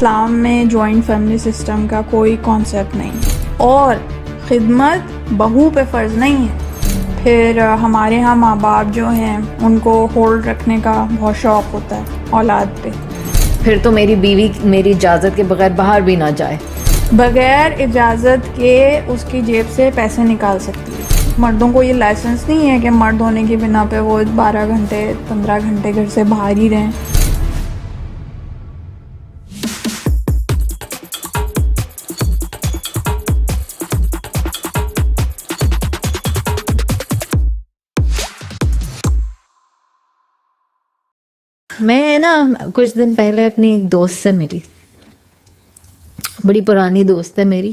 اسلام میں joint family system کا کوئی کانسیپٹ نہیں اور خدمت بہو پہ فرض نہیں ہے. پھر ہمارے ہاں ماں باپ جو ہیں ان کو ہولڈ رکھنے کا بہت شوق ہوتا ہے اولاد پہ. پھر تو میری بیوی میری اجازت کے بغیر باہر بھی نہ جائے. بغیر اجازت کے اس کی جیب سے پیسے نکال سکتی ہے. مردوں کو یہ لائسنس نہیں ہے کہ مرد ہونے کی بنا پہ وہ 12 گھنٹے 15 گھنٹے گھر سے باہر ہی رہیں. میں نا کچھ دن پہلے اپنی ایک دوست سے ملی, بڑی پرانی دوست ہے میری,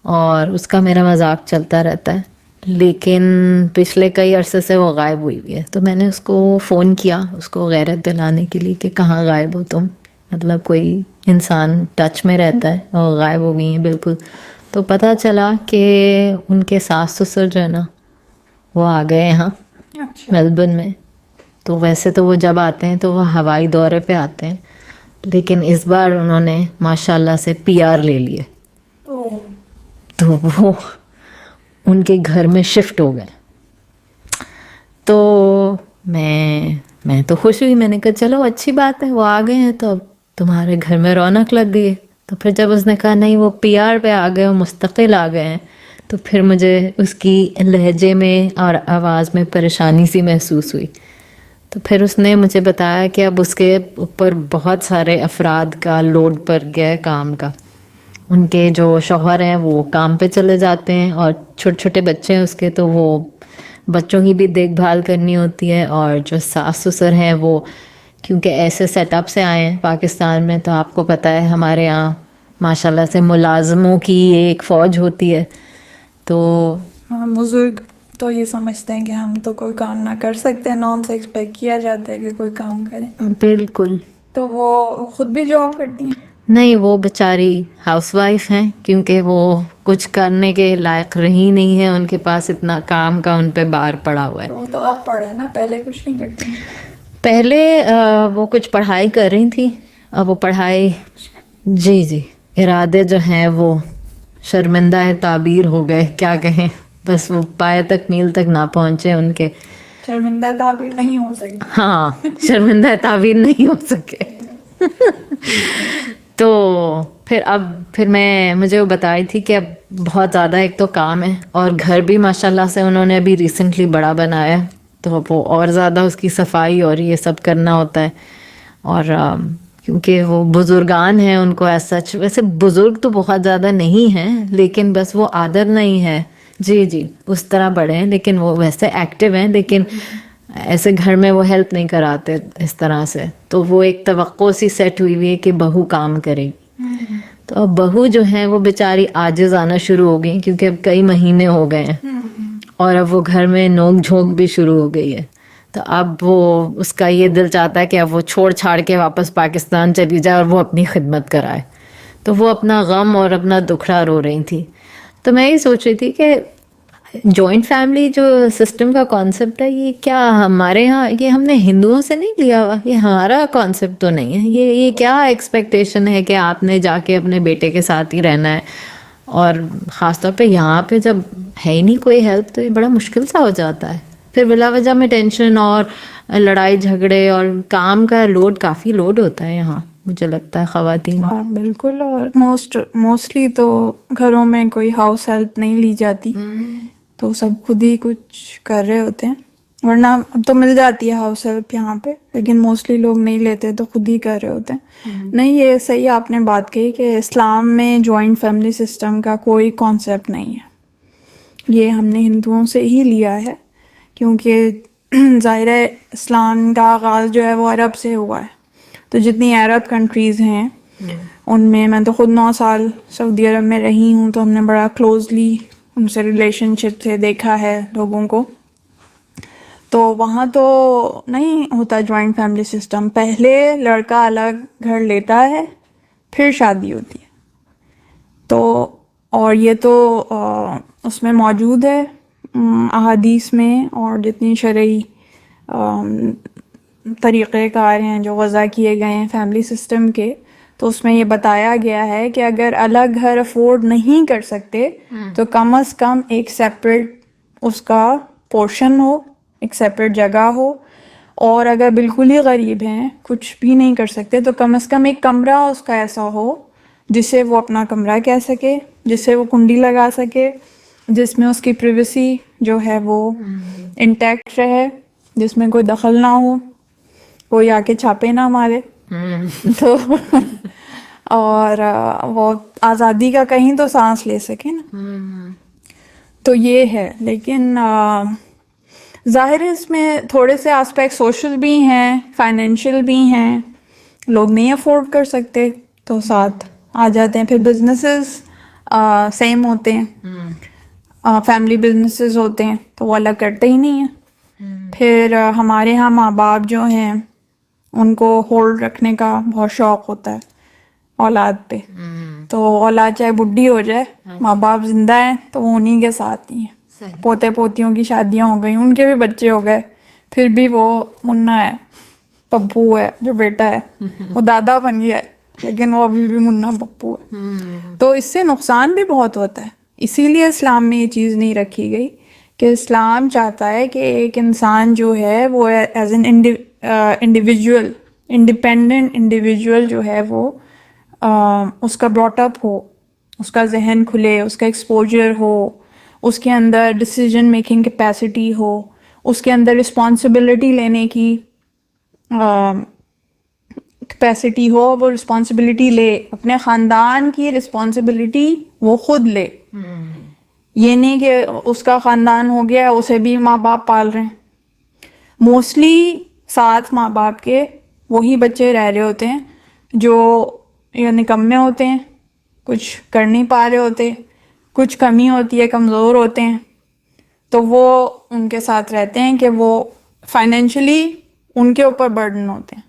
اور اس کا میرا مذاق چلتا رہتا ہے, لیکن پچھلے کئی عرصے سے وہ غائب ہوئی ہوئی ہے. تو میں نے اس کو فون کیا اس کو غیرت دلانے کے لیے کہ کہاں غائب ہو تم, مطلب کوئی انسان ٹچ میں رہتا ہے اور غائب ہو گئی ہیں بالکل. تو پتہ چلا کہ ان کے ساس سسر جو ہے نا وہ آ گئے یہاں میلبرن میں. تو ویسے تو وہ جب آتے ہیں تو وہ ہوائی دورے پہ آتے ہیں, لیکن اس بار انہوں نے ماشاء اللہ سے PR لے لیے. تو وہ ان کے گھر میں شفٹ ہو گئے. تو میں تو خوش ہوئی, میں نے کہا چلو اچھی بات ہے, وہ آ گئے ہیں تو اب تمہارے گھر میں رونق لگ گئی ہے. تو پھر جب اس نے کہا نہیں وہ PR پہ آ گئے, وہ مستقل آ گئے ہیں, تو پھر مجھے اس کی لہجے میں اور آواز میں پریشانی سی محسوس ہوئی. تو پھر اس نے مجھے بتایا کہ اب اس کے اوپر بہت سارے افراد کا لوڈ پڑ گیا ہے کام کا. ان کے جو شوہر ہیں وہ کام پہ چلے جاتے ہیں اور چھوٹے چھوٹے بچے ہیں اس کے, تو وہ بچوں کی بھی دیکھ بھال کرنی ہوتی ہے. اور جو ساس سسر ہیں وہ کیونکہ ایسے سیٹ اپ سے آئے ہیں پاکستان میں, تو آپ کو پتہ ہے ہمارے یہاں ماشاء اللہ سے ملازموں کی ایک فوج ہوتی ہے. تو بزرگ تو یہ سمجھتے ہیں کہ ہم تو کوئی کام نہ کر سکتے ہیں, نام سے ایکسپیکٹ کیا جاتا ہے کہ کوئی کام کرے. بالکل. تو وہ خود بھی جاب کرتی ہیں؟ نہیں, وہ بیچاری ہاؤس وائف ہیں, کیونکہ وہ کچھ کرنے کے لائق رہی نہیں ہے, ان کے پاس اتنا کام کا ان پہ بار پڑا ہوا ہے. وہ تو اب پڑھے نا, پہلے کچھ نہیں کرتی. پہلے وہ کچھ پڑھائی کر رہی تھی, اب وہ پڑھائی جی ارادے جو ہیں وہ شرمندہ تعبیر ہو گئے, کیا کہیں, بس وہ پائے تکمیل تک نہ پہنچے ان کے. شرمندہ تعبیر نہیں ہو سکتی. ہاں, شرمندہ تعبیر نہیں ہو سکے. تو پھر مجھے وہ بتائی تھی کہ اب بہت زیادہ ایک تو کام ہے, اور گھر بھی ماشاء اللہ سے انہوں نے ابھی ریسنٹلی بڑا بنایا ہے, تو وہ اور زیادہ اس کی صفائی اور یہ سب کرنا ہوتا ہے. اور کیونکہ وہ بزرگان ہیں, ان کو ایسا سچ, ویسے بزرگ تو بہت زیادہ نہیں ہیں, لیکن بس وہ عادت نہیں ہے. جی اس طرح بڑے ہیں, لیکن وہ ویسے ایکٹیو ہیں, لیکن ایسے گھر میں وہ ہیلپ نہیں کراتے اس طرح سے. تو وہ ایک توقع سی سیٹ ہوئی ہوئی ہے کہ بہو کام کرے. تو اب بہو جو ہیں وہ بیچاری عاجز آنا شروع ہو گئی, کیونکہ اب کئی مہینے ہو گئے ہیں, اور اب وہ گھر میں نوک جھونک بھی شروع ہو گئی ہے. تو اب وہ اس کا یہ دل چاہتا ہے کہ اب وہ چھوڑ چھاڑ کے واپس پاکستان چلی جائے اور وہ اپنی خدمت کرائے. تو وہ اپنا غم اور اپنا دکھڑا رو رہی تھی. تو میں یہ سوچ رہی تھی کہ جوائنٹ فیملی جو سسٹم کا کانسیپٹ ہے, یہ کیا ہمارے یہاں, یہ ہم نے ہندوؤں سے نہیں لیا ہوا, یہ ہمارا کانسیپٹ تو نہیں ہے. یہ کیا ایکسپیکٹیشن ہے کہ آپ نے جا کے اپنے بیٹے کے ساتھ ہی رہنا ہے, اور خاص طور پہ یہاں پہ جب ہے ہی نہیں کوئی ہیلپ, تو یہ بڑا مشکل سا ہو جاتا ہے. پھر بلا وجہ میں ٹینشن اور لڑائی جھگڑے اور کام کا لوڈ, کافی لوڈ ہوتا ہے یہاں, مجھے لگتا ہے خواتین. ہاں بالکل. اور موسٹلی تو گھروں میں کوئی ہاؤس ہیلپ نہیں لی جاتی, تو سب خود ہی کچھ کر رہے ہوتے ہیں. ورنہ اب تو مل جاتی ہے ہاؤس ہیلپ یہاں پہ, لیکن موسٹلی لوگ نہیں لیتے, تو خود ہی کر رہے ہوتے ہیں. نہیں, یہ صحیح آپ نے بات کہی کہ اسلام میں جوائنٹ فیملی سسٹم کا کوئی کانسیپٹ نہیں ہے. یہ ہم نے ہندوؤں سے ہی لیا ہے, کیونکہ ظاہر ہے اسلام کا آغاز جو ہے وہ عرب سے ہوا ہے. تو جتنی عرب کنٹریز ہیں ان میں تو خود 9 سال سعودی عرب میں رہی ہوں, تو ہم نے بڑا کلوزلی ان سے ریلیشن شپ سے دیکھا ہے لوگوں کو. تو وہاں تو نہیں ہوتا جوائنٹ فیملی سسٹم. پہلے لڑکا الگ گھر لیتا ہے, پھر شادی ہوتی ہے. تو اور یہ تو اس میں موجود ہے احادیث میں, اور جتنی شرعی طریقہ کار ہیں جو وضع کیے گئے ہیں فیملی سسٹم کے, تو اس میں یہ بتایا گیا ہے کہ اگر الگ گھر افورڈ نہیں کر سکتے تو کم از کم ایک سیپریٹ اس کا پورشن ہو, ایک سیپریٹ جگہ ہو, اور اگر بالکل ہی غریب ہیں, کچھ بھی نہیں کر سکتے, تو کم از کم ایک کمرہ اس کا ایسا ہو جسے وہ اپنا کمرہ کہہ سکے, جسے وہ کنڈی لگا سکے, جس میں اس کی پریویسی جو ہے وہ انٹیکٹ رہے, جس میں کوئی دخل نہ ہو, کوئی آ کے چھاپے نہ مارے. تو اور وہ آزادی کا کہیں تو سانس لے سکے نا. تو یہ ہے. لیکن ظاہر ہے اس میں تھوڑے سے آسپیکٹ سوشل بھی ہیں, فائنینشیل بھی ہیں, لوگ نہیں افورڈ کر سکتے تو ساتھ آ جاتے ہیں. پھر بزنسز سیم ہوتے ہیں, فیملی بزنسز ہوتے ہیں تو وہ الگ کرتے ہی نہیں ہیں. پھر ہمارے ہاں ماں باپ جو ہیں ان کو ہولڈ رکھنے کا بہت شوق ہوتا ہے اولاد پہ, تو اولاد چاہے بڈھی ہو جائے, ماں باپ زندہ ہیں تو وہ انہیں کے ساتھ ہی ہیں. پوتے پوتیوں کی شادیاں ہو گئیں, ان کے بھی بچے ہو گئے, پھر بھی وہ منا ہے, پپو ہے جو بیٹا ہے, وہ دادا بن گیا ہے لیکن وہ ابھی بھی منا پپو ہے. تو اس سے نقصان بھی بہت ہوتا ہے. اسی لیے اسلام میں یہ چیز نہیں رکھی گئی کہ اسلام چاہتا ہے کہ ایک انسان جو ہے وہ as an individual, independent individual جو ہے وہ اس کا براٹ اپ ہو, اس کا ذہن کھلے, اس کا ایکسپوجر ہو, اس کے اندر ڈسیزن میکنگ کیپیسٹی ہو, اس کے اندر رسپانسبلٹی لینے کی کیپیسٹی ہو, وہ رسپانسبلٹی لے, اپنے خاندان کی رسپانسبلٹی وہ خود لے. یہ نہیں کہ اس کا خاندان ہو گیا اسے بھی ماں باپ پال رہے ہیں. موسٹلی ساتھ ماں باپ کے وہی بچے رہ رہے ہوتے ہیں جو یا نکمے ہوتے ہیں, کچھ کر نہیں پا رہے ہوتے, کچھ کمی ہوتی ہے, کمزور ہوتے ہیں, تو وہ ان کے ساتھ رہتے ہیں کہ وہ فائنینشلی ان کے اوپر برڈن ہوتے ہیں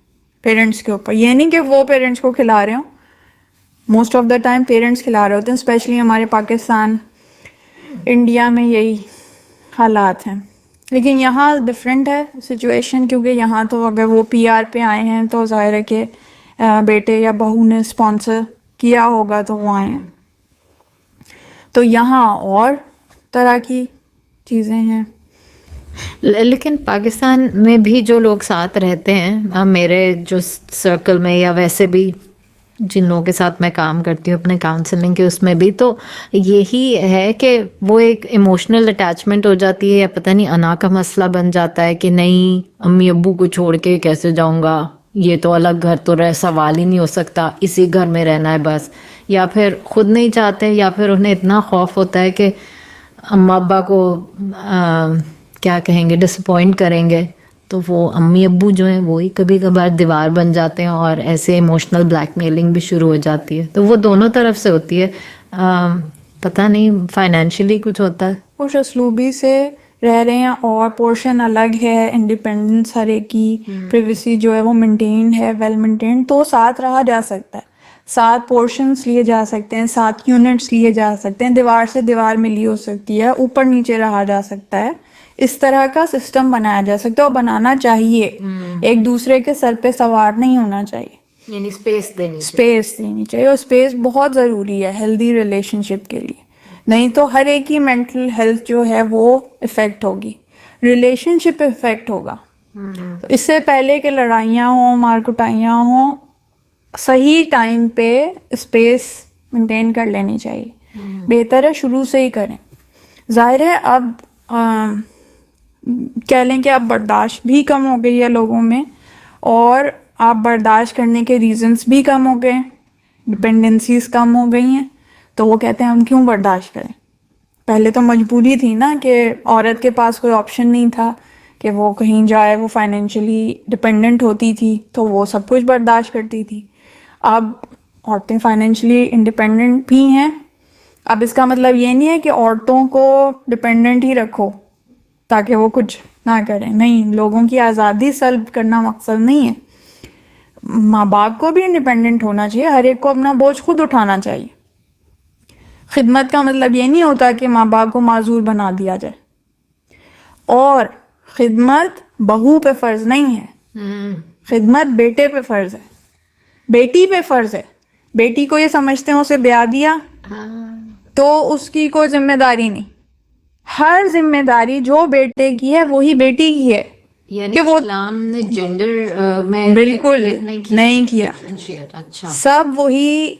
پیرنٹس کے اوپر. یہ نہیں کہ وہ پیرنٹس کو کھلا رہے ہوں, most of the time parents کھلا رہے ہوتے ہیں, اسپیشلی ہمارے پاکستان انڈیا میں یہی حالات ہیں. لیکن یہاں ڈفرینٹ ہے سچویشن, کیونکہ یہاں تو اگر وہ پی آر پہ آئے ہیں تو ظاہر ہے کہ بیٹے یا بہو نے اسپانسر کیا ہوگا تو وہ آئے ہیں. تو یہاں اور طرح کی چیزیں ہیں. لیکن پاکستان میں بھی جو لوگ ساتھ رہتے ہیں, میرے جو سرکل میں یا ویسے بھی جن لوگوں کے ساتھ میں کام کرتی ہوں اپنے کاؤنسلنگ کے اس میں بھی, تو یہی ہے کہ وہ ایک ایموشنل اٹیچمنٹ ہو جاتی ہے, یا پتہ نہیں انا کا مسئلہ بن جاتا ہے کہ نہیں امی ابو کو چھوڑ کے کیسے جاؤں گا, یہ تو الگ گھر تو سوال ہی نہیں ہو سکتا, اسی گھر میں رہنا ہے بس. یا پھر خود نہیں چاہتے, یا پھر انہیں اتنا خوف ہوتا ہے کہ اماں ابا کو کیا کہیں گے, ڈس اپوائنٹ کریں گے, تو وہ امی ابو جو ہیں وہی کبھی کبھار دیوار بن جاتے ہیں, اور ایسے ایموشنل بلیک میلنگ بھی شروع ہو جاتی ہے. تو وہ دونوں طرف سے ہوتی ہے, پتہ نہیں فائنینشلی کچھ ہوتا ہے, خوش اسلوبی سے رہ رہے ہیں اور پورشن الگ ہے, انڈیپینڈنس ہر ایک کی, پریویسی جو ہے وہ مینٹین ہے, ویل مینٹین, تو ساتھ رہا جا سکتا ہے, ساتھ پورشنس لیے جا سکتے ہیں, ساتھ یونٹس لیے جا سکتے ہیں, دیوار سے دیوار ملی ہو سکتی ہے, اوپر نیچے رہا جا سکتا ہے. اس طرح کا سسٹم بنایا جا سکتا ہے, اور بنانا چاہیے. ایک دوسرے کے سر پہ سوار نہیں ہونا چاہیے, یعنی اسپیس دینی چاہیے, اور اسپیس بہت ضروری ہے ہیلدی ریلیشن شپ کے لیے. نہیں تو ہر ایک کی مینٹل ہیلتھ جو ہے وہ افیکٹ ہوگی, ریلیشن شپ افیکٹ ہوگا. تو اس سے پہلے کہ لڑائیاں ہوں, مار کٹائیاں ہوں, صحیح ٹائم پہ اسپیس مینٹین کر لینی چاہیے. بہتر ہے شروع سے ہی کریں. ظاہر ہے اب کہہ لیں کہ اب برداشت بھی کم ہو گئی ہے لوگوں میں, اور آپ برداشت کرنے کے ریزنس بھی کم ہو گئے, ڈپینڈنسیز کم ہو گئی ہیں, تو وہ کہتے ہیں ہم کیوں برداشت کریں. پہلے تو مجبوری تھی نا کہ عورت کے پاس کوئی آپشن نہیں تھا کہ وہ کہیں جائے, وہ فائنینشلی ڈپینڈنٹ ہوتی تھی تو وہ سب کچھ برداشت کرتی تھی. اب عورتیں فائنینشلی انڈیپینڈنٹ بھی ہیں. اب اس کا مطلب یہ نہیں ہے کہ عورتوں کو ڈپینڈنٹ ہی رکھو تاکہ وہ کچھ نہ کریں. نہیں, لوگوں کی آزادی سلب کرنا مقصد نہیں ہے. ماں باپ کو بھی انڈیپینڈنٹ ہونا چاہیے, ہر ایک کو اپنا بوجھ خود اٹھانا چاہیے. خدمت کا مطلب یہ نہیں ہوتا کہ ماں باپ کو معذور بنا دیا جائے, اور خدمت بہو پہ فرض نہیں ہے, خدمت بیٹے پہ فرض ہے, بیٹی پہ فرض ہے. بیٹی کو یہ سمجھتے ہیں اسے بیاہ دیا تو اس کی کوئی ذمہ داری نہیں. ہر ذمہ داری جو بیٹے کی ہے وہی بیٹی کی ہے. یعنی وہ اسلام نے جینڈر میں بالکل نہیں کیا. اچھا سب وہی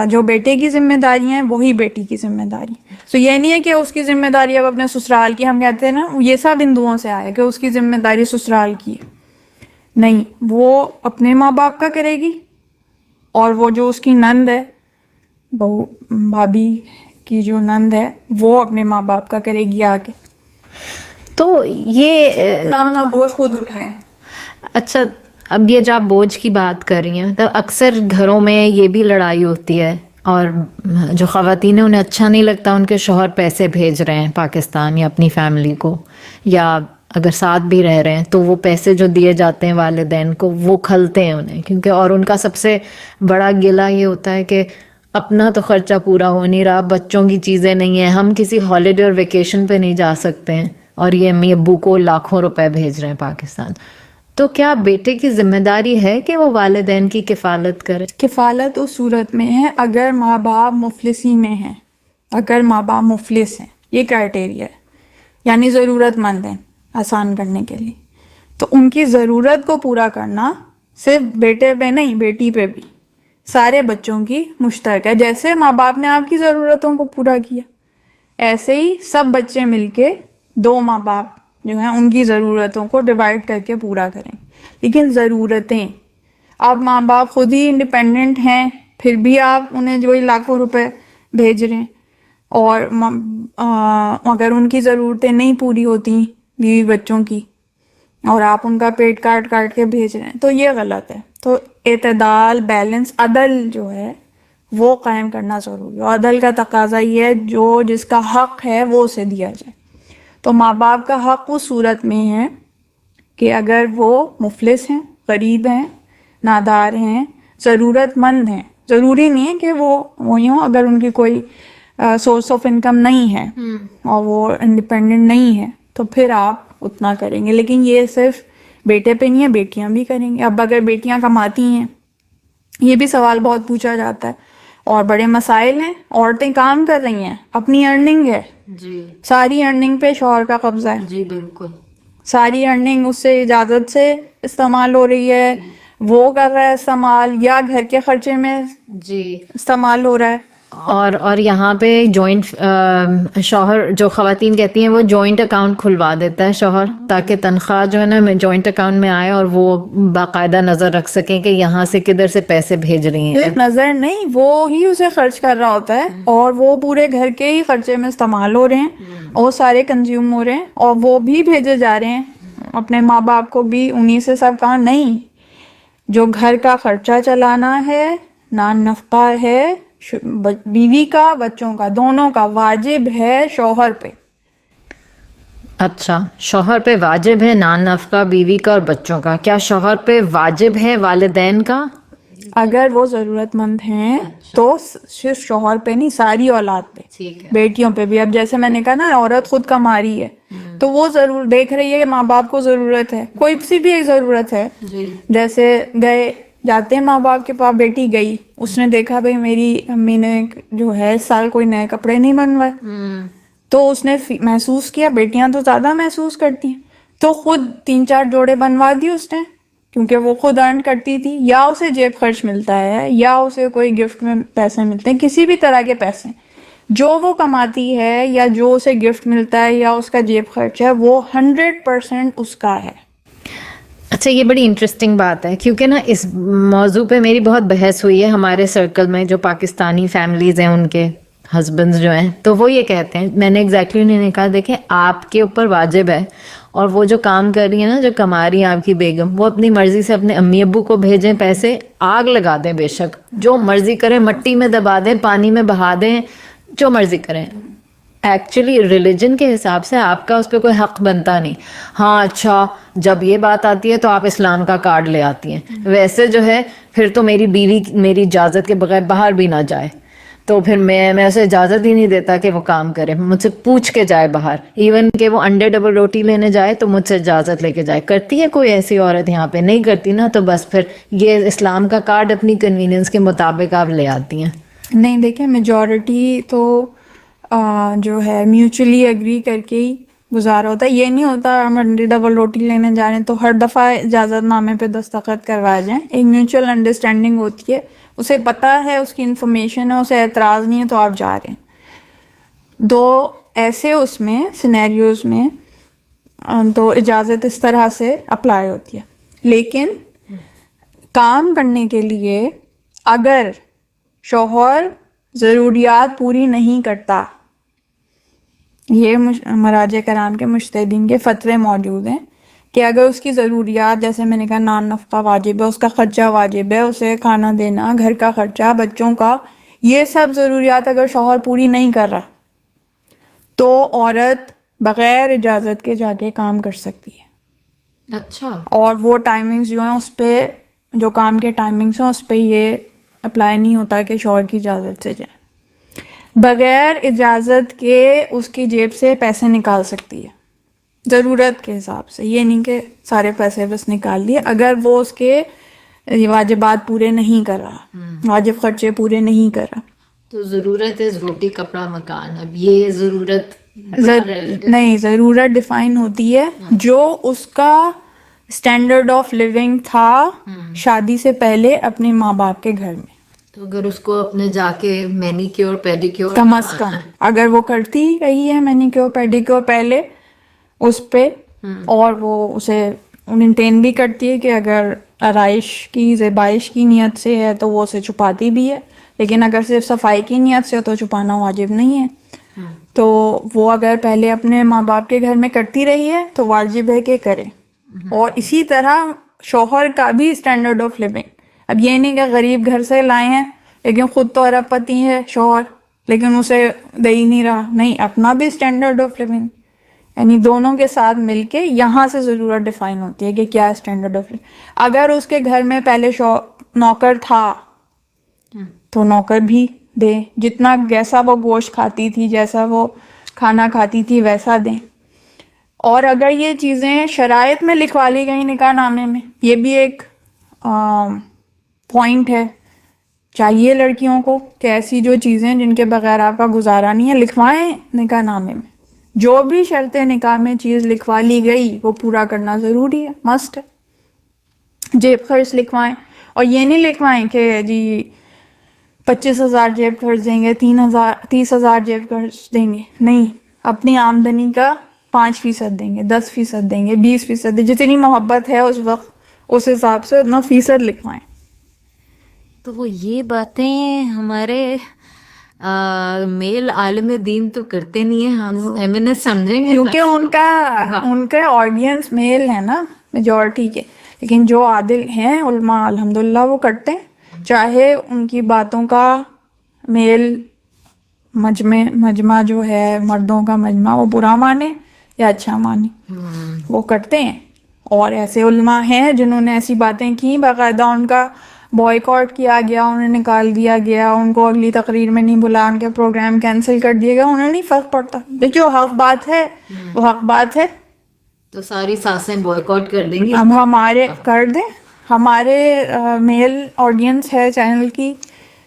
جو بیٹے کی ذمہ داری ہیں وہی بیٹی کی ذمہ داری. تو یہ نہیں ہے کہ اس کی ذمہ داری اب اپنے سسرال کی. ہم کہتے ہیں نا یہ سب ہندوؤں سے آئے کہ اس کی ذمہ داری سسرال کی ہے. نہیں, وہ اپنے ماں باپ کا کرے گی, اور وہ جو اس کی نند ہے, بہو بھابھی کی جو نند ہے, وہ اپنے ماں باپ کا کرے گی آگے. تو یہ نہ بوجھ خود اٹھائیں. اچھا, اب یہ جو آپ بوجھ کی بات کر رہی ہیں تو اکثر گھروں میں یہ بھی لڑائی ہوتی ہے, اور جو خواتین ہیں انہیں اچھا نہیں لگتا ان کے شوہر پیسے بھیج رہے ہیں پاکستان یا اپنی فیملی کو, یا اگر ساتھ بھی رہ رہے ہیں تو وہ پیسے جو دیے جاتے ہیں والدین کو وہ کھلتے ہیں انہیں, کیونکہ اور ان کا سب سے بڑا گلہ یہ ہوتا ہے کہ اپنا تو خرچہ پورا ہو نہیں رہا, بچوں کی چیزیں نہیں ہیں, ہم کسی ہالیڈے اور ویکیشن پہ نہیں جا سکتے ہیں, اور یہ امی ابو کو لاکھوں روپے بھیج رہے ہیں پاکستان. تو کیا بیٹے کی ذمہ داری ہے کہ وہ والدین کی کفالت کرے؟ کفالت اس صورت میں ہے اگر ماں باپ مفلسی میں ہیں, اگر ماں باپ مفلس ہیں, یہ کرائٹیریا ہے, یعنی ضرورت مند ہیں آسان کرنے کے لیے. تو ان کی ضرورت کو پورا کرنا صرف بیٹے پہ نہیں, بیٹی پہ بھی, سارے بچوں کی مشترک ہے. جیسے ماں باپ نے آپ کی ضرورتوں کو پورا کیا, ایسے ہی سب بچے مل کے دو ماں باپ جو ہیں ان کی ضرورتوں کو ڈیوائڈ کر کے پورا کریں. لیکن ضرورتیں, آپ ماں باپ خود ہی انڈیپینڈنٹ ہیں پھر بھی آپ انہیں جو لاکھوں روپے بھیج رہے ہیں, اور اگر ان کی ضرورتیں نہیں پوری ہوتی بیوی بچوں کی اور آپ ان کا پیٹ کاٹ کاٹ کے بھیج رہے ہیں تو یہ غلط ہے. تو اعتدال, بیلنس, عدل جو ہے وہ قائم کرنا ضروری ہے. اور عدل کا تقاضا یہ ہے جو جس کا حق ہے وہ اسے دیا جائے. تو ماں باپ کا حق اس صورت میں ہے کہ اگر وہ مفلس ہیں, غریب ہیں, نادار ہیں, ضرورت مند ہیں, ضروری نہیں ہے کہ وہ یوں, اگر ان کی کوئی سورس آف انکم نہیں ہے اور وہ انڈیپینڈنٹ نہیں ہے تو پھر آپ اتنا کریں گے. لیکن یہ صرف بیٹے پہ نہیں ہے, بیٹیاں بھی کریں گے. اب اگر بیٹیاں کماتی ہیں, یہ بھی سوال بہت پوچھا جاتا ہے اور بڑے مسائل ہیں. عورتیں کام کر رہی ہیں, اپنی ارننگ ہے, جی ساری ارننگ پہ شوہر کا قبضہ ہے, جی بالکل, ساری ارننگ اس سے اجازت سے استعمال ہو رہی ہے, وہ کر رہا ہے استعمال, یا گھر کے خرچے میں جی. استعمال ہو رہا ہے. اور یہاں پہ جوائنٹ شوہر, جو خواتین کہتی ہیں وہ جوائنٹ اکاؤنٹ کھلوا دیتا ہے شوہر, تاکہ تنخواہ جو ہے نا جوائنٹ اکاؤنٹ میں آئے اور وہ باقاعدہ نظر رکھ سکیں کہ یہاں سے کدھر سے پیسے بھیج رہی ہیں. نظر نہیں, وہ ہی اسے خرچ کر رہا ہوتا ہے اور وہ پورے گھر کے ہی خرچے میں استعمال ہو رہے ہیں اور سارے کنزیوم ہو رہے ہیں, اور وہ بھی بھیجے جا رہے ہیں اپنے ماں باپ کو بھی انہی سے سب. کہاں نہیں, جو گھر کا خرچہ چلانا ہے, نان نفقہ ہے بیوی کا, بچوں کا, دونوں کا واجب ہے شوہر پہ. اچھا, شوہر پہ واجب ہے نان نفقہ بیوی کا اور بچوں کا. کیا شوہر پہ واجب ہے والدین کا؟ اگر وہ ضرورت مند ہیں تو صرف شوہر پہ نہیں, ساری اولاد پہ, بیٹیوں پہ بھی. اب جیسے میں نے کہا نا, عورت خود کما رہی ہے تو وہ ضرور دیکھ رہی ہے کہ ماں باپ کو ضرورت ہے, کوئی سی بھی ایک ضرورت ہے. جیسے جاتے ہیں ماں باپ کے پاس, بیٹی گئی, اس نے دیکھا بھائی میری امی نے جو ہے اس سال کوئی نئے کپڑے نہیں بنوائے, تو اس نے محسوس کیا, بیٹیاں تو زیادہ محسوس کرتی ہیں, تو خود 3-4 جوڑے بنوا دیے اس نے, کیونکہ وہ خود ارن کرتی تھی, یا اسے جیب خرچ ملتا ہے یا اسے کوئی گفٹ میں پیسے ملتے ہیں, کسی بھی طرح کے پیسے جو وہ کماتی ہے یا جو اسے گفٹ ملتا ہے یا اس کا جیب خرچ ہے, وہ 100% اس کا ہے. اچھا, یہ بڑی انٹرسٹنگ بات ہے, کیونکہ نا اس موضوع پہ میری بہت بحث ہوئی ہے ہمارے سرکل میں. جو پاکستانی فیملیز ہیں ان کے ہسبینڈز جو ہیں, تو وہ یہ کہتے ہیں, میں نے ایگزیکٹلی انہیں نے کہا دیکھیں آپ کے اوپر واجب ہے, اور وہ جو کام کر رہی ہے نا, جو کما رہی ہے آپ کی بیگم, وہ اپنی مرضی سے اپنے امی ابو کو بھیجیں پیسے, آگ لگا دیں, بے شک جو مرضی کریں, مٹی میں دبا دیں, پانی میں بہا دیں, جو مرضی کریں. ایکچولی ریلیجن کے حساب سے آپ کا اس پہ کوئی حق بنتا نہیں. ہاں اچھا, جب یہ بات آتی ہے تو آپ اسلام کا کارڈ لے آتی ہیں, ویسے جو ہے پھر تو میری بیوی میری اجازت کے بغیر باہر بھی نہ جائے. تو پھر میں اسے اجازت ہی نہیں دیتا کہ وہ کام کرے, مجھ سے پوچھ کے جائے باہر, ایون کہ وہ انڈے ڈبل روٹی لینے جائے تو مجھ سے اجازت لے کے جائے. کرتی ہے کوئی ایسی عورت یہاں پہ؟ نہیں کرتی نا, تو بس پھر یہ اسلام کا کارڈ اپنی کنوینئنس کے مطابق آپ لے آتی ہیں. نہیں دیکھیں, میجورٹی تو جو ہے میوچلی ایگری کر کے ہی گزارا ہوتا ہے. یہ نہیں ہوتا ہم انڈے ڈبل روٹی لینے جا رہے ہیں تو ہر دفعہ اجازت نامے پہ دستخط کروائے جائیں. ایک میوچل انڈرسٹینڈنگ ہوتی ہے, اسے پتہ ہے, اس کی انفارمیشن ہے, اسے اعتراض نہیں ہے تو آپ جا رہے ہیں. دو ایسے اس میں سینیریوز میں تو اجازت اس طرح سے اپلائی ہوتی ہے. لیکن کام کرنے کے لیے اگر شوہر ضروریات پوری نہیں کرتا, یہ مراجع کرام کے مجتہدین کے فتوے موجود ہیں کہ اگر اس کی ضروریات, جیسے میں نے کہا نان نفقہ واجب ہے, اس کا خرچہ واجب ہے, اسے کھانا دینا, گھر کا خرچہ, بچوں کا, یہ سب ضروریات اگر شوہر پوری نہیں کر رہا تو عورت بغیر اجازت کے جا کے کام کر سکتی ہے. اچھا. اور وہ ٹائمنگز جو ہیں اس پہ, جو کام کے ٹائمنگز ہیں اس پہ یہ اپلائی نہیں ہوتا کہ شوہر کی اجازت سے جائے. بغیر اجازت کے اس کی جیب سے پیسے نکال سکتی ہے ضرورت کے حساب سے, یہ نہیں کہ سارے پیسے بس نکال لیے. اگر وہ اس کے واجبات پورے نہیں کر رہا, واجب خرچے پورے نہیں کر رہا. تو ضرورت ہے روٹی کپڑا مکان, اب یہ ضرورت نہیں, ضرورت ڈیفائن ہوتی ہے جو اس کا اسٹینڈرڈ آف لیونگ تھا شادی سے پہلے اپنے ماں باپ کے گھر میں. تو اگر اس کو اپنے جا کے مینیکیور پیڈیکیور کم از کم اگر وہ کرتی رہی ہے مینیکیور پیڈیکیور پہلے اس پہ, اور وہ اسے مینٹین بھی کرتی ہے کہ اگر آرائش کی, زیبائش کی نیت سے ہے تو وہ اسے چھپاتی بھی ہے, لیکن اگر صرف صفائی کی نیت سے تو چھپانا واجب نہیں ہے. تو وہ اگر پہلے اپنے ماں باپ کے گھر میں کرتی رہی ہے تو واجب ہے کہ کرے. اور اسی طرح شوہر کا بھی اسٹینڈرڈ آف لیونگ, اب یہ نہیں کہ غریب گھر سے لائے ہیں لیکن خود تو ارب پتی ہے شوہر, لیکن اسے دے ہی نہیں رہا, نہیں, اپنا بھی اسٹینڈرڈ آف لیونگ, یعنی دونوں کے ساتھ مل کے یہاں سے ضرورت ڈیفائن ہوتی ہے کہ کیا اسٹینڈرڈ آف لیونگ. اگر اس کے گھر میں پہلے نوکر تھا تو نوکر بھی دے, جتنا جیسا وہ گوشت کھاتی تھی, جیسا وہ کھانا کھاتی تھی ویسا دیں. اور اگر یہ چیزیں شرائط میں لکھوا لی گئی نکاح نامے میں, یہ بھی ایک پوائنٹ ہے, چاہیے لڑکیوں کو کہ ایسی جو چیزیں جن کے بغیر آپ کا گزارا نہیں ہے لکھوائیں نکاح نامے میں. جو بھی شرطیں نکاح میں چیز لکھوا لی گئی وہ پورا کرنا ضروری ہے, مسٹ ہے. جیب خرچ لکھوائیں, اور یہ نہیں لکھوائیں کہ جی 25,000 جیب خرچ دیں گے, 30,000 جیب خرچ دیں گے, نہیں, اپنی آمدنی کا 5% دیں گے, 10% دیں گے, 20% دیں, جتنی محبت ہے اس وقت اس حساب سے اتنا فیصد لکھوائیں. تو وہ یہ باتیں ہمارے میل عالم دین تو کرتے نہیں ہیں, ہم فیمنسٹ سمجھیں گے کیونکہ ان کا آڈینس میل ہے نا میجورٹی کے, لیکن جو عادل ہیں علماء الحمدللہ وہ کرتے ہیں, چاہے ان کی باتوں کا میل مجمع جو ہے مردوں کا مجمع وہ برا مانے یا اچھا مانے, وہ کرتے ہیں. اور ایسے علماء ہیں جنہوں نے ایسی باتیں کی باقاعدہ ان کا بوائیکاٹ کیا گیا, انہیں نکال دیا گیا, ان کو اگلی تقریر میں نہیں بلا, ان کے پروگرام کینسل کر دیا گیا, انہیں نہیں فرق پڑتا. جو حق بات ہے وہ حق بات ہے. تو ساری ساسیں بوائیکاٹ کر دیں گی. اب ہمارے کر دیں, ہمارے میل آڈینس ہے چینل کی,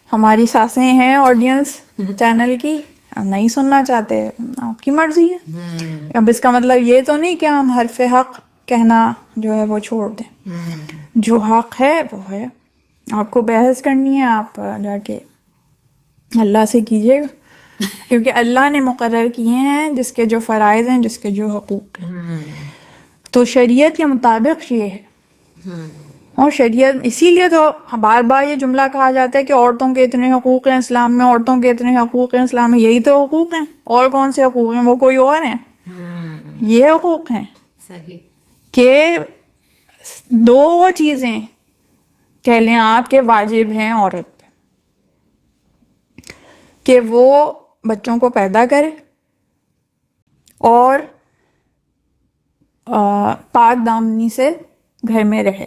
ہماری ساسیں ہیں آڈینس چینل کی, نہیں سننا چاہتے آپ کی مرضی ہے. اب اس کا مطلب یہ تو نہیں کہ ہم حرف حق کہنا جو ہے وہ چھوڑ دیں. جو حق ہے وہ ہے, آپ کو بحث کرنی ہے آپ جا کے اللہ سے کیجیے گا, کیونکہ اللہ نے مقرر کیے ہیں جس کے جو فرائض ہیں, جس کے جو حقوق ہیں, تو شریعت کے مطابق یہ ہے. اور شریعت اسی لیے تو بار بار یہ جملہ کہا جاتا ہے کہ عورتوں کے اتنے حقوق ہیں اسلام میں, عورتوں کے اتنے حقوق ہیں اسلام میں. یہی تو حقوق ہیں, اور کون سے حقوق ہیں, وہ کوئی اور ہیں, یہ حقوق ہیں. صحیح. کہ دو چیزیں کہہ لیں آپ کے واجب ہیں عورت پہ, کہ وہ بچوں کو پیدا کرے اور پاک دامنی سے گھر میں رہے,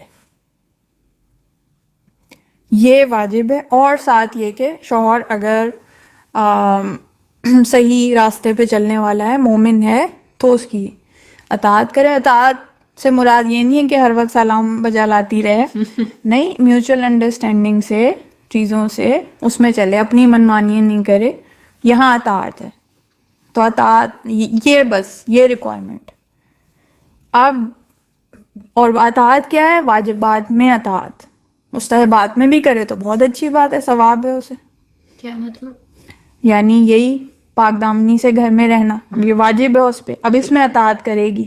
یہ واجب ہے. اور ساتھ یہ کہ شوہر اگر صحیح راستے پہ چلنے والا ہے، مومن ہے، تو اس کی اطاعت کرے. اطاعت سے مراد یہ نہیں ہے کہ ہر وقت سلام بجا لاتی رہے، نہیں، میوچل انڈرسٹینڈنگ سے چیزوں سے اس میں چلے، اپنی منمانی نہیں کرے. یہاں اطاعت ہے تو اطاعت یہ بس یہ ریکوائرمنٹ. اب اور اطاعت کیا ہے؟ واجبات میں اطاعت. مستحبات میں بھی کرے تو بہت اچھی بات ہے، ثواب ہے اسے. کیا مطلب؟ یعنی یہی پاک دامنی سے گھر میں رہنا، یہ واجب ہے اس پہ. اب اس میں اطاعت کرے گی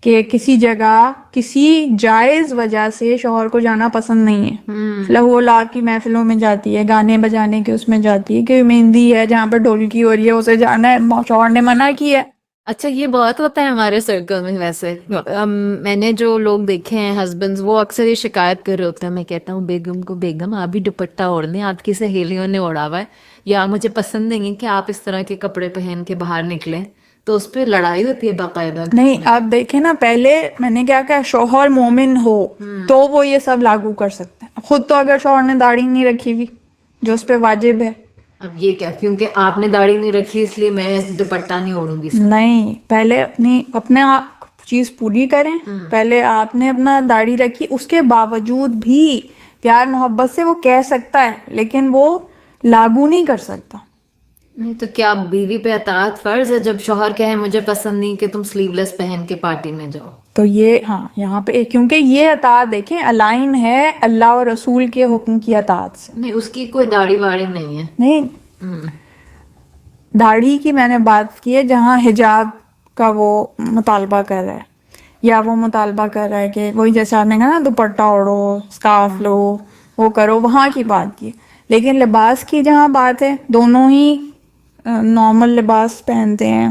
کہ کسی جگہ کسی جائز وجہ سے شوہر کو جانا پسند نہیں ہے، لہو لا کی محفلوں میں جاتی ہے، گانے بجانے کے اس میں جاتی ہے، کہ مہندی ہے جہاں پہ ڈھولکی ہو رہی ہے اسے جانا ہے، شوہر نے منع کیا ہے. اچھا، یہ بہت ہوتا ہے ہمارے سرکل میں. ویسے میں نے جو لوگ دیکھے ہیں ہسبینڈز، وہ اکثر یہ شکایت کر رہے ہوتے ہیں. میں کہتا ہوں بیگم کو، بیگم آپ بھی دوپٹہ اوڑھ لیں، آپ کی سہیلیوں نے اوڑھا ہوا ہے، یا مجھے پسند نہیں ہے کہ آپ اس طرح کے کپڑے پہن کے باہر نکلیں. تو اس پہ لڑائی ہوتی ہے باقاعدہ. نہیں، آپ دیکھیں نا، پہلے میں نے کیا کہا، شوہر مومن ہو تو وہ یہ سب لاگو کر سکتے ہیں. خود تو اگر شوہر نے داڑھی نہیں رکھی ہوئی جو اس پہ واجب ہے، اب یہ کیا کیونکہ آپ نے داڑھی نہیں رکھی اس لیے میں دوپٹہ نہیں اوڑھوں گی؟ نہیں، پہلے اپنے آپ چیز پوری کریں. پہلے آپ نے اپنا داڑھی رکھی، اس کے باوجود بھی پیار محبت سے وہ کہہ سکتا ہے لیکن وہ لاگو نہیں کر سکتا. نہیں تو کیا بیوی پہ اطاعت فرض ہے جب شوہر کہے مجھے پسند نہیں کہ تم سلیو لیس پہن کے پارٹی میں جاؤ؟ تو یہ ہاں یہاں پہ کیونکہ یہ اطاعت دیکھیں الائن ہے اللہ اور رسول کے حکم کی اطاعت سے. نہیں، اس کی کوئی داڑھی واڑی نہیں ہے. نہیں، داڑھی کی میں نے بات کی ہے جہاں حجاب کا وہ مطالبہ کر رہا ہے، یا وہ مطالبہ کر رہا ہے کہ وہی جیسے آپ نے کہا نا دوپٹہ اوڑھو، اسکارف لو، وہ کرو، وہاں کی بات کی. لیکن لباس کی جہاں بات ہے، دونوں ہی نارمل لباس پہنتے ہیں،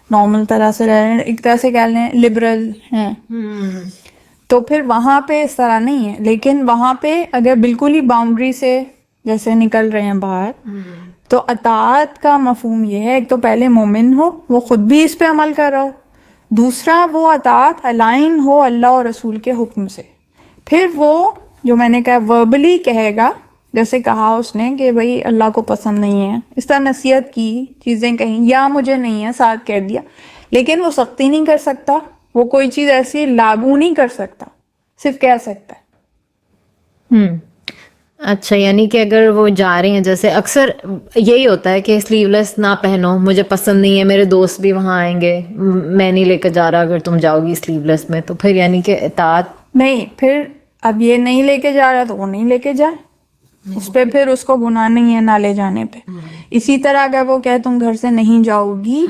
نارمل طرح سے رہ رہے ہیں، ایک طرح سے کہہ لیں لبرل ہیں، تو پھر وہاں پہ اس طرح نہیں ہے. لیکن وہاں پہ اگر بالکل ہی باؤنڈری سے جیسے نکل رہے ہیں باہر، تو اطاعت کا مفہوم یہ ہے، ایک تو پہلے مومن ہو، وہ خود بھی اس پہ عمل کر رہا ہو، دوسرا وہ اطاعت الائن ہو اللہ اور رسول کے حکم سے. پھر وہ جو میں نے کہا وربلی کہے گا، جیسے کہا اس نے کہ بھائی اللہ کو پسند نہیں ہے، اس طرح نصیحت کی چیزیں کہیں، یا مجھے نہیں ہے ساتھ کہہ دیا، لیکن وہ سختی نہیں کر سکتا، وہ کوئی چیز ایسی لاگو نہیں کر سکتا، صرف کہہ سکتا ہے. اچھا، یعنی کہ اگر وہ جا رہی ہیں، جیسے اکثر یہی ہوتا ہے کہ سلیو لیس نہ پہنو، مجھے پسند نہیں ہے، میرے دوست بھی وہاں آئیں گے، میں نہیں لے کے جا رہا اگر تم جاؤ گی سلیو لیس میں، تو پھر یعنی کہ اطاعت نہیں. پھر اب یہ نہیں لے کے جا رہا تو وہ نہیں لے کے جائے، اس پہ پھر اس کو گناہ نہیں ہے نہ لے جانے پہ. اسی طرح اگر وہ کہ تم گھر سے نہیں جاؤ گی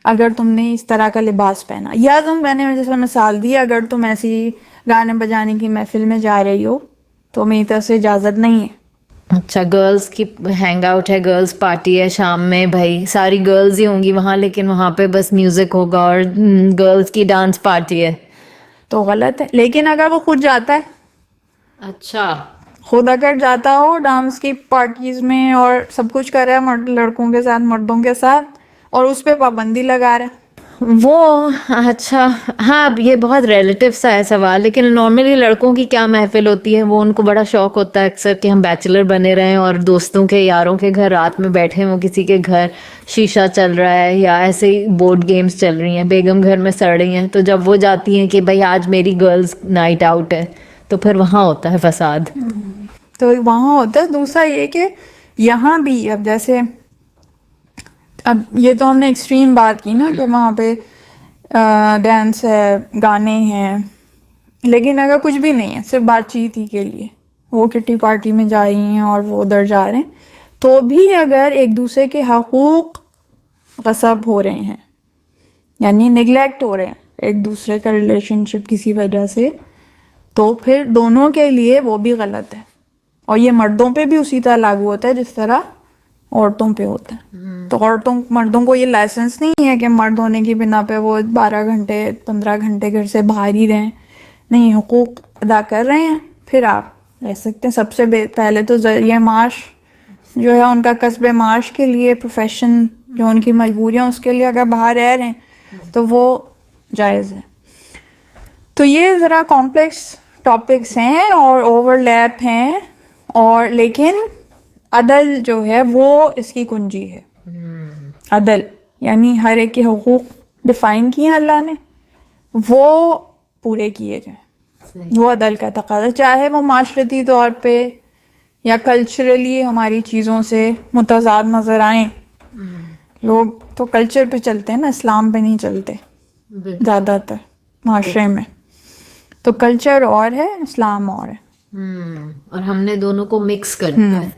اگر تم نے اس طرح کا لباس پہنا، یا میں نے جیسے مثال دی، اگر تم ایسی گانے بجانے کی محفل میں جا رہی ہو تو میری طرف سے اجازت نہیں ہے. اچھا، گرلز کی ہینگ آؤٹ ہے، گرلز پارٹی ہے شام میں، بھائی ساری گرلز ہی ہوں گی وہاں، لیکن وہاں پہ بس میوزک ہوگا اور گرلز کی ڈانس پارٹی ہے، تو غلط ہے. لیکن اگر وہ خود جاتا ہے، اچھا خود اگر جاتا ہو ڈانس کی پارٹیز میں اور سب کچھ کر رہا ہے لڑکوں کے ساتھ، مردوں کے ساتھ، اور اس پہ پابندی لگا رہا ہے، وہ اچھا ہاں، اب یہ بہت ریلیٹیو سا ہے سوال، لیکن نارملی لڑکوں کی کیا محفل ہوتی ہے، وہ ان کو بڑا شوق ہوتا ہے اکثر کہ ہم بیچلر بنے رہیں اور دوستوں کے یاروں کے گھر رات میں بیٹھے ہوں، کسی کے گھر شیشہ چل رہا ہے یا ایسے ہی بورڈ گیمز چل رہی ہیں، بیگم گھر میں سڑ رہی ہیں، تو جب وہ جاتی ہیں کہ بھائی آج میری گرلز نائٹ آؤٹ ہے، تو پھر وہاں ہوتا ہے فساد. تو وہاں ہوتا ہے. دوسرا یہ کہ یہاں بھی اب جیسے اب یہ تو ہم نے ایکسٹریم بات کی نا کہ وہاں پہ ڈانس ہے، گانے ہیں، لیکن اگر کچھ بھی نہیں ہے، صرف بات چیت ہی کے لیے وہ کٹی پارٹی میں جا رہی ہیں اور وہ ادھر جا رہے ہیں، تو بھی اگر ایک دوسرے کے حقوق غصب ہو رہے ہیں، یعنی نگلیکٹ ہو رہے ہیں ایک دوسرے کا ریلیشن شپ کسی وجہ سے، تو پھر دونوں کے لیے وہ بھی غلط ہے. اور یہ مردوں پہ بھی اسی طرح لاگو ہوتا ہے جس طرح عورتوں پہ ہوتا ہے. تو مردوں کو یہ لائسنس نہیں ہے کہ مرد ہونے کی بنا پہ وہ 12 گھنٹے 15 گھنٹے گھر سے باہر ہی رہیں. نہیں، حقوق ادا کر رہے ہیں پھر آپ رہ سکتے ہیں. سب سے پہلے تو ذریعہ معاش جو ہے ان کا کسب معاش کے لیے، پروفیشن جو ان کی مجبوریاں اس کے لیے اگر باہر رہ رہے ہیں تو وہ جائز ہے. تو یہ ذرا کمپلیکس ٹاپکس ہیں اور اوور لیپ ہیں، اور لیکن عدل جو ہے وہ اس کی کنجی ہے. عدل یعنی ہر ایک کے حقوق ڈیفائن کیے ہیں اللہ نے, وہ پورے کیے جائیں. وہ عدل کا تقاضا, چاہے وہ معاشرتی طور پہ یا کلچرلی ہماری چیزوں سے متضاد نظر آئیں. لوگ تو کلچر پہ چلتے ہیں نا, اسلام پہ نہیں چلتے زیادہ تر معاشرے میں. تو کلچر اور ہے, اسلام اور ہے, اور ہم نے دونوں کو مکس کرنا ہے.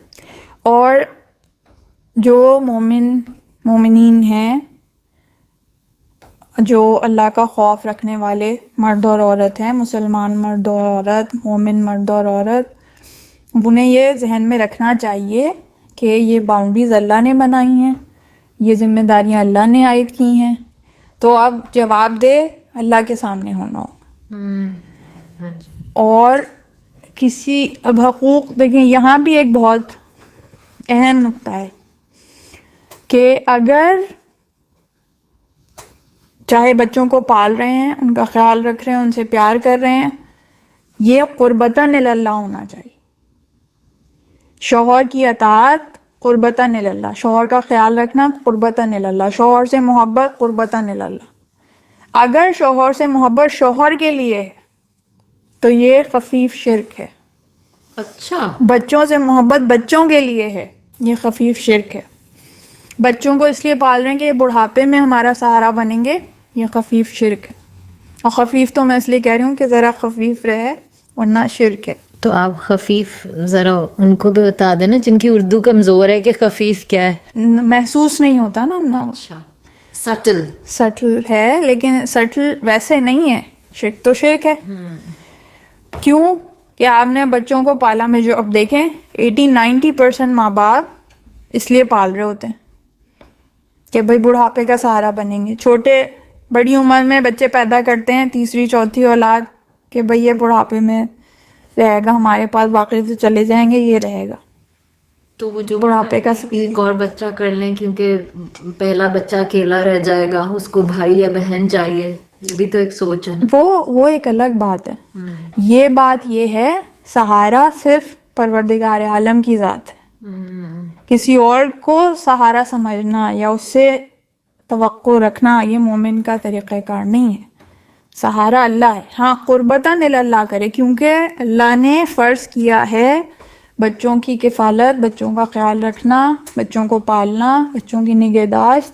اور جو مومنین ہیں, جو اللہ کا خوف رکھنے والے مرد اور عورت ہیں, مسلمان مرد اور عورت, مومن مرد اور عورت, انہیں یہ ذہن میں رکھنا چاہیے کہ یہ باؤنڈریز اللہ نے بنائی ہیں, یہ ذمہ داریاں اللہ نے عائد کی ہیں, تو اب جواب دے اللہ کے سامنے ہونا ہوگا. اور کسی اب حقوق دیکھیں, یہاں بھی ایک بہت اہم نقطہ ہے کہ اگر چاہے بچوں کو پال رہے ہیں, ان کا خیال رکھ رہے ہیں, ان سے پیار کر رہے ہیں, یہ قربتاً اللہ ہونا چاہیے. شوہر کی اطاعت قربتاً اللہ, شوہر کا خیال رکھنا قربتاً اللہ, شوہر سے محبت قربتاً اللہ. اگر شوہر سے محبت شوہر کے لیے ہے تو یہ خفیف شرک ہے. اچھا, بچوں سے محبت بچوں کے لیے ہے, یہ خفیف شرک ہے. بچوں کو اس لیے پال رہے ہیں کہ یہ بڑھاپے میں ہمارا سہارا بنیں گے, یہ خفیف شرک ہے. اور خفیف تو میں اس لیے کہہ رہی ہوں کہ ذرا خفیف رہے, ورنہ شرک ہے. تو آپ خفیف ذرا ان کو بھی بتا دینا جن کی اردو کمزور ہے کہ خفیف کیا ہے. محسوس نہیں ہوتا نا, سٹل ہے, لیکن سٹل ویسے نہیں ہے. شرک تو شرک ہے. کیوں کہ آپ نے بچوں کو پالا میں, جو اب دیکھیں 80-90% ماں باپ اس لیے پال رہے ہوتے ہیں کہ بھائی بڑھاپے کا سہارا بنیں گے. چھوٹے بڑی عمر میں بچے پیدا کرتے ہیں, تیسری چوتھی اولاد, کہ بھئی یہ بڑھاپے میں رہے گا ہمارے پاس, باقی تو چلے جائیں گے, یہ رہے گا. تو وہ جو بڑھاپے کا ایک اور بچہ کر لیں کیونکہ پہلا بچہ اکیلا رہ جائے گا, اس کو بھائی یا بہن چاہیے, یہ بھی تو ایک سوچ ہے. وہ ایک الگ بات ہے. یہ بات یہ ہے, سہارا صرف پروردگار عالم کی ذات ہے. کسی اور کو سہارا سمجھنا یا اس سے توقع رکھنا یہ مومن کا طریقہ کار نہیں ہے. سہارا اللہ ہے. ہاں قربتاً اللہ کرے, کیونکہ اللہ نے فرض کیا ہے بچوں کی کفالت, بچوں کا خیال رکھنا, بچوں کو پالنا, بچوں کی نگہداشت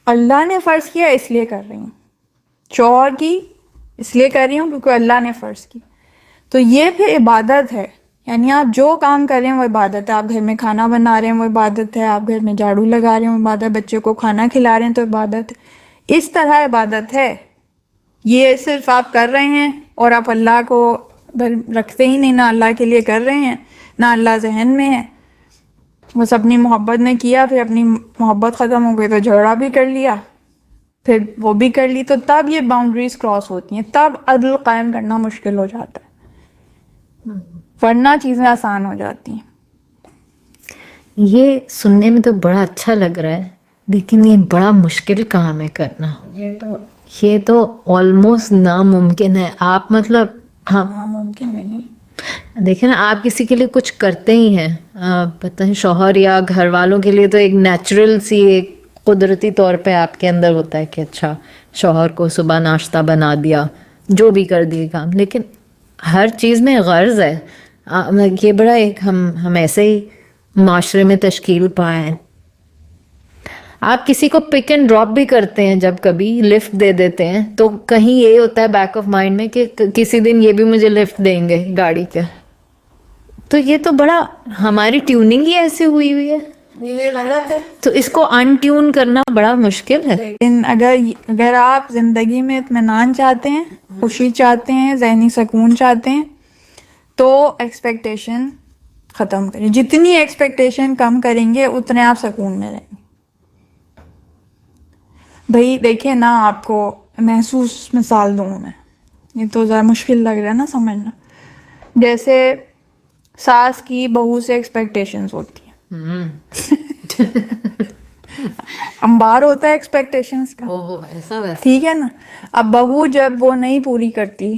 اللہ نے فرض کیا, اس لیے کر رہی ہوں. شوہر کی اس لیے کر رہی ہوں کیونکہ اللہ نے فرض کی. تو یہ پھر عبادت ہے. یعنی آپ جو کام کر رہے ہیں وہ عبادت ہے. آپ گھر میں کھانا بنا رہے ہیں وہ عبادت ہے, آپ گھر میں جھاڑو لگا رہے ہیں وہ عبادت ہے, بچے کو کھانا کھلا رہے ہیں تو عبادت ہے. اس طرح عبادت ہے. یہ صرف آپ کر رہے ہیں اور آپ اللہ کو رکھتے ہی نہیں, نہ اللہ کے لیے کر رہے ہیں, نہ اللہ ذہن میں ہے. بس اپنی محبت نے کیا, پھر اپنی محبت ختم ہو گئی تو جھگڑا بھی کر لیا, پھر وہ بھی کر لی, تو تب یہ باؤنڈریز کراس ہوتی ہیں, تب عدل قائم کرنا مشکل ہو جاتا ہے, ورنہ چیزیں آسان ہو جاتی ہیں. یہ سننے میں تو بڑا اچھا لگ رہا ہے, لیکن یہ بڑا مشکل کام ہے کرنا. یہ تو آلموسٹ ناممکن ہے. آپ مطلب ہاں ممکن نہیں. دیکھیں نا, آپ کسی کے لیے کچھ کرتے ہی ہیں, پتہ ہے شوہر یا گھر والوں کے لیے تو ایک نیچرل سی, ایک قدرتی طور پہ آپ کے اندر ہوتا ہے کہ اچھا شوہر کو صبح ناشتہ بنا دیا, جو بھی کر دیے کام. لیکن ہر چیز میں غرض ہے. یہ بڑا ایک ہم ایسے ہی معاشرے میں تشکیل پائے ہیں. آپ کسی کو پک اینڈ ڈراپ بھی کرتے ہیں, جب کبھی لفٹ دے دیتے ہیں تو کہیں یہ ہوتا ہے بیک آف مائنڈ میں کہ کسی دن یہ بھی مجھے لفٹ دیں گے گاڑی کے. تو یہ تو بڑا ہماری ٹیوننگ ہی ایسے ہوئی ہے. یہ غلط ہے. تو اس کو ان ٹیون کرنا بڑا مشکل ہے. لیکن اگر آپ زندگی میں اطمینان چاہتے ہیں, خوشی چاہتے ہیں, ذہنی سکون چاہتے ہیں, تو ایکسپیکٹیشن ختم کریں. جتنی ایکسپیکٹیشن کم کریں گے اتنے آپ سکون میں رہیں گے. بھائی دیکھیں نا, آپ کو محسوس مثال دوں میں, یہ تو ذرا مشکل لگ رہا ہے نا سمجھنا. جیسے ساس کی بہو سے ایکسپیکٹیشنز ہوتی ہیں, انبار ہوتا ہے ایکسپیکٹیشنز کا, ٹھیک ہے نا. اب بہو جب وہ نہیں پوری کرتی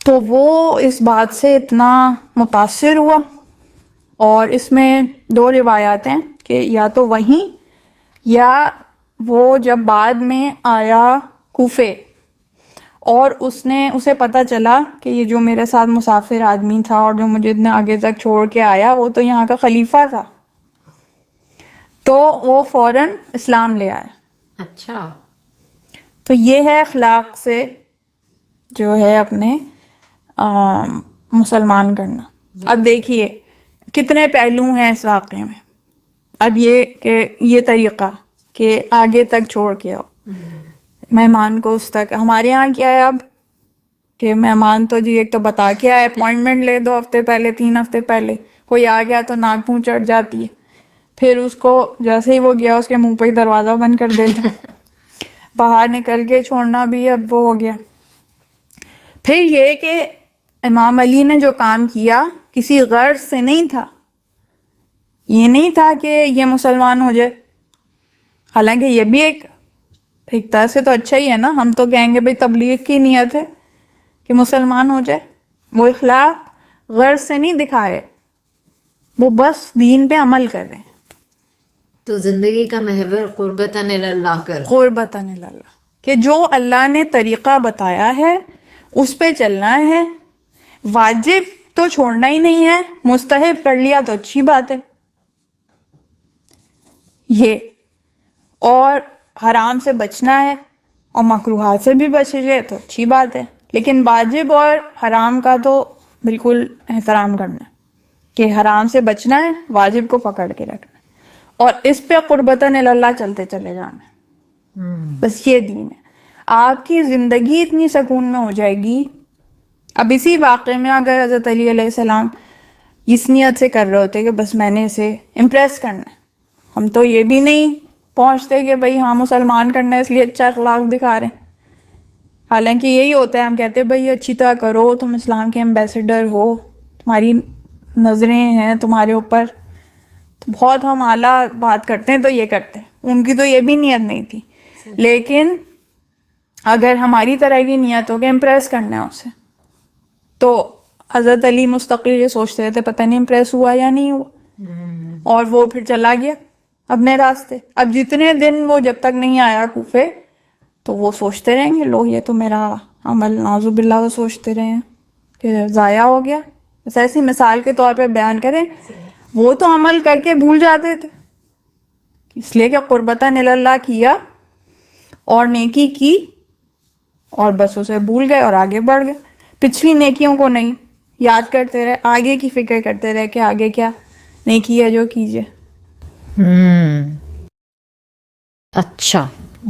تو وہ اس بات سے اتنا متاثر ہوا. اور اس میں دو روایات ہیں کہ یا تو وہیں یا وہ جب بعد میں آیا کوفے اور اسے پتہ چلا کہ یہ جو میرے ساتھ مسافر آدمی تھا اور جو مجھے اتنے آگے تک چھوڑ کے آیا وہ تو یہاں کا خلیفہ تھا, تو وہ فوراً اسلام لے آیا. اچھا. تو یہ ہے اخلاق سے جو ہے اپنے مسلمان کرنا. اب دیکھیے کتنے پہلو ہیں اس واقعے میں. اب یہ کہ یہ طریقہ کہ آگے تک چھوڑ کے آؤ مہمان کو, اس تک. ہمارے یہاں کیا ہے اب کہ مہمان تو جی ایک تو بتا کے آئے, اپوائنٹمنٹ لے 2 ہفتے پہلے 3 ہفتے پہلے, کوئی آ گیا تو ناک منہ چڑھ جاتی ہے, پھر اس کو جیسے ہی وہ گیا اس کے منہ پہ ہی دروازہ بند کر دیتے, باہر نکل کے چھوڑنا بھی اب وہ ہو گیا. پھر یہ کہ امام علی نے جو کام کیا کسی غرض سے نہیں تھا, یہ نہیں تھا کہ یہ مسلمان ہو جائے, حالانکہ یہ بھی ایک طرح سے تو اچھا ہی ہے نا, ہم تو کہیں گے بھائی تبلیغ کی نیت ہے کہ مسلمان ہو جائے. وہ اخلاق غرض سے نہیں دکھائے, وہ بس دین پہ عمل کر رہے ہیں. تو زندگی کا محور قربتاً اللہ کر, قربتاً اللہ, کہ جو اللہ نے طریقہ بتایا ہے اس پہ چلنا ہے. واجب تو چھوڑنا ہی نہیں ہے, مستحب کر لیا تو اچھی بات ہے یہ, اور حرام سے بچنا ہے اور مکروہات سے بھی بچ جائے تو اچھی بات ہے. لیکن واجب اور حرام کا تو بالکل احترام کرنا ہے کہ حرام سے بچنا ہے, واجب کو پکڑ کے رکھنا ہے, اور اس پہ قربتاً اللہ چلتے چلے جانا ہے. بس یہ دین ہے. آپ کی زندگی اتنی سکون میں ہو جائے گی. اب اسی واقعے میں اگر حضرت علی علیہ السلام اس نیت سے کر رہے ہوتے کہ بس میں نے اسے امپریس کرنا ہے, ہم تو یہ بھی نہیں پہنچتے کہ بھائی ہاں مسلمان کرنا ہے اس لیے اچھا اخلاق دکھا رہے ہیں. حالانکہ یہی ہوتا ہے, ہم کہتے ہیں بھائی اچھی طرح کرو, تم اسلام کے ایمبیسڈر ہو, تمہاری نظریں ہیں تمہارے اوپر, تو بہت ہم اعلیٰ بات کرتے ہیں تو یہ کرتے ہیں. ان کی تو یہ بھی نیت نہیں تھی. لیکن اگر ہماری طرح کی نیت ہو کہ امپریس کرنا ہے اسے, تو حضرت علی مستقل یہ سوچتے رہتے پتہ نہیں امپریس ہوا یا نہیں ہوا, اور وہ پھر چلا گیا اپنے راستے. اب جتنے دن وہ جب تک نہیں آیا کوفے تو وہ سوچتے رہیں گے لوگ یہ تو میرا عمل نعوذ باللہ وہ سوچتے رہے ہیں کہ ضائع ہو گیا. بس ایسی مثال کے طور پہ بیان کریں, وہ تو عمل کر کے بھول جاتے تھے اس لیے کہ قربتاً اللہ کیا اور نیکی کی اور بس اسے بھول گئے اور آگے بڑھ گئے. پچھلی نیکیوں کو نہیں یاد کرتے رہے, آگے کی فکر کرتے رہے کہ آگے کیا نیکی ہے جو کیجیے. اچھا,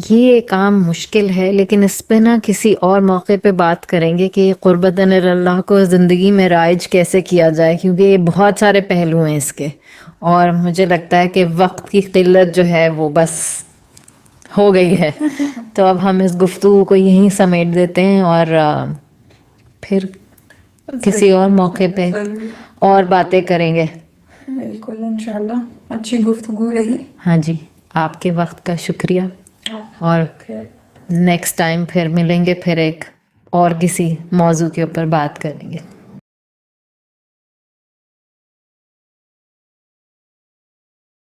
یہ کام مشکل ہے لیکن اس پہ نا کسی اور موقع پہ بات کریں گے کہ قربتاً اللہ کو زندگی میں رائج کیسے کیا جائے, کیونکہ یہ بہت سارے پہلو ہیں اس کے, اور مجھے لگتا ہے کہ وقت کی قلت جو ہے وہ بس ہو گئی ہے. تو اب ہم اس گفتگو کو یہیں سمیٹ دیتے ہیں اور پھر کسی اور موقع پہ اور باتیں کریں گے. بالکل انشاءاللہ, اچھی گفتگو رہی. ہاں جی, آپ کے وقت کا شکریہ, اور نیکسٹ ٹائم پھر ملیں گے, پھر ایک اور کسی موضوع کے اوپر بات کریں گے.